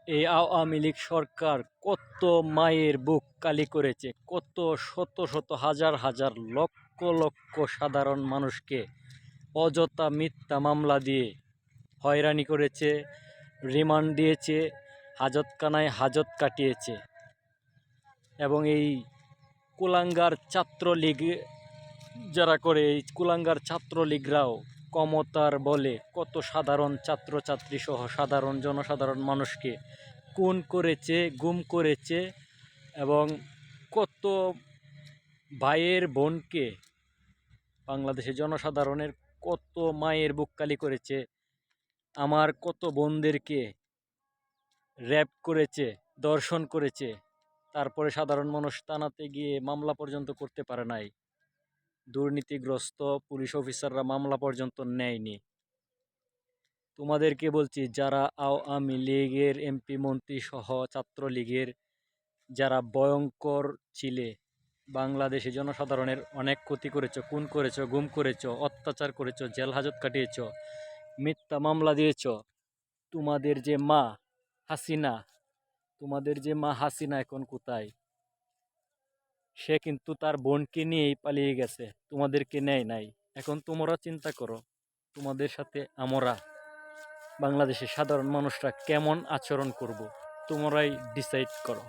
এই আওয়ামী লীগ সরকার কত মায়ের বুক কালি করেছে, কত শত শত হাজার হাজার লক্ষ লক্ষ সাধারণ মানুষকে অযথা মিথ্যা মামলা দিয়ে হয়রানি করেছে, রিমান্ড দিয়েছে, হাজতখানায় হাজত কাটিয়েছে। এবং এই কুলাঙ্গার ছাত্রলীগ যারা করে, এই কুলাঙ্গার ছাত্রলীগরাও ক্ষমতার বলে কত সাধারণ ছাত্রছাত্রী সহ সাধারণ জনসাধারণ মানুষকে খুন করেছে, গুম করেছে এবং কত ভাইয়ের বোনকে, বাংলাদেশের জনসাধারণের কত মায়ের বুক কালি করেছে। আমার কত বোনদেরকে র্যাপ করেছে, ধর্ষণ করেছে। তারপরে সাধারণ মানুষ থানাতে গিয়ে মামলা পর্যন্ত করতে পারে নাই। দুর্নীতিগ্রস্ত পুলিশ অফিসাররা মামলা পর্যন্ত নেয়নি। তোমাদেরকে বলছি, যারা আওয়ামী লীগের এমপি মন্ত্রী সহ ছাত্রলীগের যারা ভয়ঙ্কর ছিলে, বাংলাদেশি জনসাধারণের অনেক ক্ষতি করেছ, খুন করেছ, গুম করেছ, অত্যাচার করেছ, জেল হাজত কাটিয়েছ, মিথ্যা মামলা দিয়েছ। তোমাদের যে মা হাসিনা, এখন কোথায়? সে কিন্তু তার বোনকে নিয়েই পালিয়ে গেছে, তোমাদেরকে নেয় নাই। এখন তোমরা চিন্তা করো, তোমাদের সাথে আমরা বাংলাদেশের সাধারণ মানুষরা কেমন আচরণ করব, তোমরাই ডিসাইড করো।